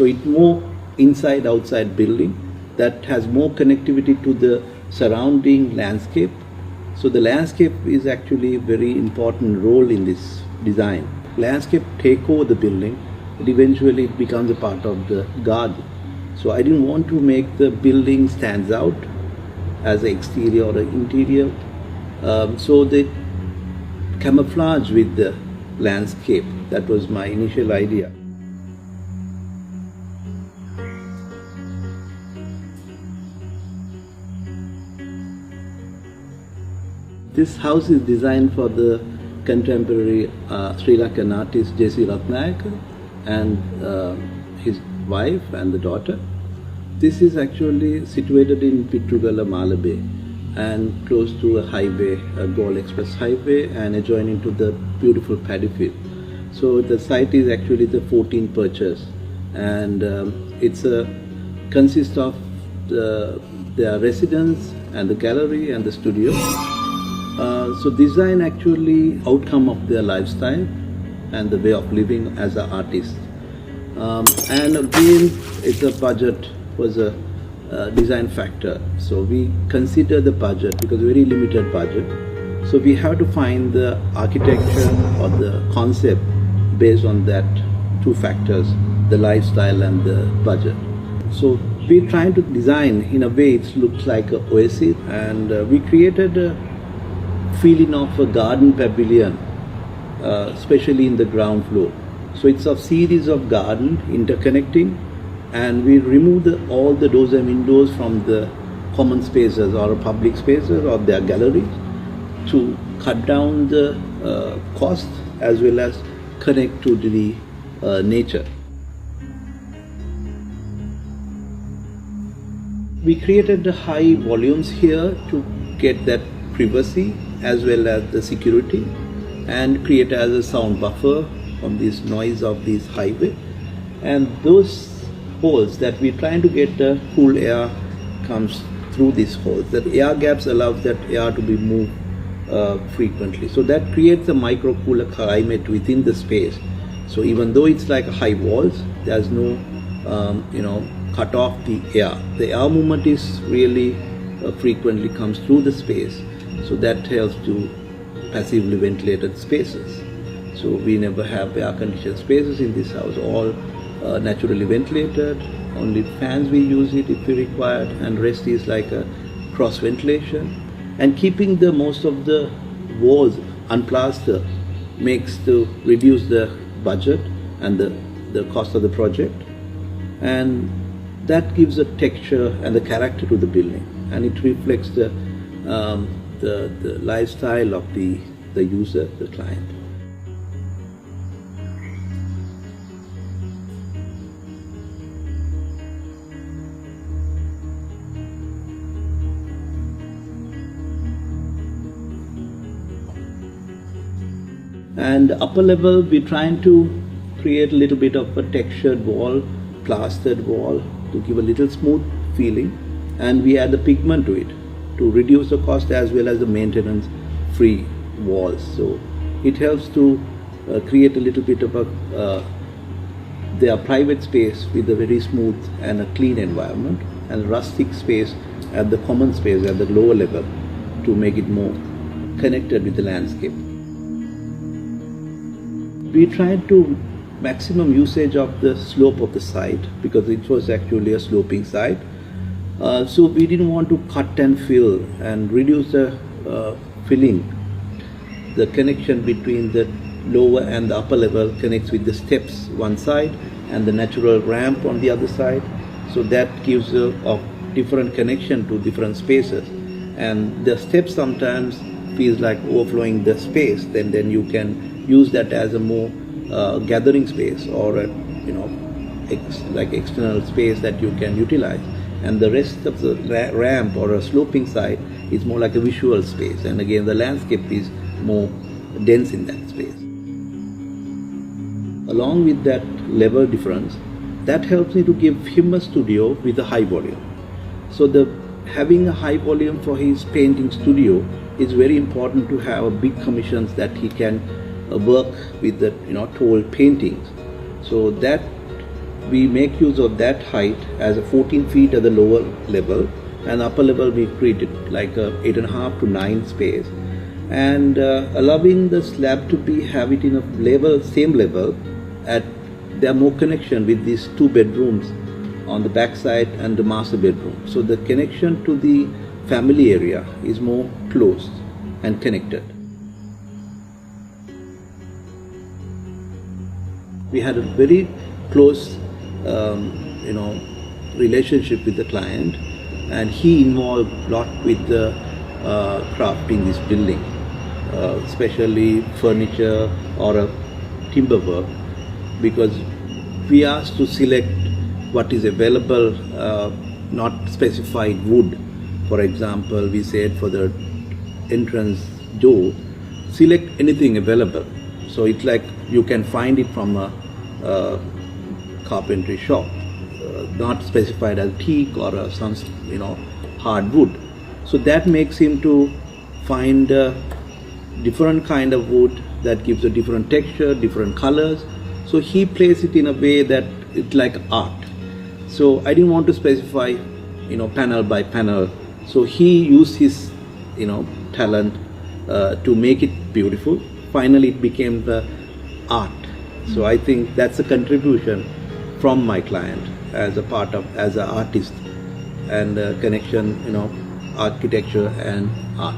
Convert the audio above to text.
So it's more inside outside building that has more connectivity to the surrounding landscape. So the landscape is actually a very important role in this design. Landscape take over the building, but eventually it becomes a part of the garden. So I didn't want to make the building stands out as an exterior or an interior. So they camouflage with the landscape. That was my initial idea. This house is designed for the contemporary Sri Lankan artist J.C. Ratnayaka and his wife and the daughter. This is actually situated in Pitrugala, Malabe, and close to a highway, a Galle Express highway, and adjoining to the beautiful paddy field. So the site is actually the 14 perches, and it's consists of their residence and the gallery and the studio. So design actually outcome of their lifestyle and the way of living as an artist. And again, it's a budget was a design factor. So we consider the budget because very limited budget. So we have to find the architecture or the concept based on that two factors, the lifestyle and the budget. So we're trying to design in a way it looks like an oasis, and we created a feeling of a garden pavilion, especially in the ground floor. So it's a series of garden interconnecting, and we remove all the doors and windows from the common spaces or public spaces or their galleries to cut down the cost as well as connect to the nature. We created the high volumes here to get that privacy as well as the security, and create as a sound buffer from this noise of this highway. And those holes that we're trying to get the cool air comes through these holes. The air gaps allows that air to be moved frequently. So that creates a micro cooler climate within the space. So even though it's like high walls, there's no cut off the air. The air movement is really frequently comes through the space. So that helps to passively ventilated spaces. So we never have air conditioned spaces in this house, all naturally ventilated. Only fans we use it if we required, and rest is like a cross ventilation. And keeping the most of the walls unplastered makes to reduce the budget and the cost of the project, and that gives a texture and the character to the building, and it reflects the lifestyle of the user, the client. And upper level, we're trying to create a little bit of a textured wall, plastered wall to give a little smooth feeling, and we add the pigment to it to reduce the cost as well as the maintenance free walls. So it helps to create a little bit of their private space with a very smooth and a clean environment, and rustic space at the common space at the lower level to make it more connected with the landscape. We tried to maximum usage of the slope of the site because it was actually a sloping site. So we didn't want to cut and fill and reduce the filling. The connection between the lower and the upper level connects with the steps one side and the natural ramp on the other side. So that gives a different connection to different spaces. And the steps sometimes feels like overflowing the space. Then you can use that as a more gathering space or a like external space that you can utilize. And the rest of the ramp or a sloping side is more like a visual space, and again the landscape is more dense in that space. Along with that level difference, that helps me to give him a studio with a high volume. So having a high volume for his painting studio is very important to have a big commissions that he can work with the tall paintings. So that we make use of that height as a 14 feet at the lower level, and upper level we create it like a 8.5 to 9 space, and allowing the slab to be have it in a level, same level. At there are more connection with these 2 bedrooms on the back side and the master bedroom. So the connection to the family area is more close and connected. We had a very close relationship with the client, and he involved a lot with the crafting this building, especially furniture or a timber work, because we asked to select what is available, not specified wood. For example, we said for the entrance door, select anything available. So it's like you can find it from a carpentry shop, not specified as teak or some hard wood. So that makes him to find a different kind of wood that gives a different texture, different colors. So he placed it in a way that it's like art. So I didn't want to specify, panel by panel. So he used his, talent to make it beautiful. Finally, it became the art. So I think that's a contribution from my client as a part of, as an artist, and connection, architecture and art.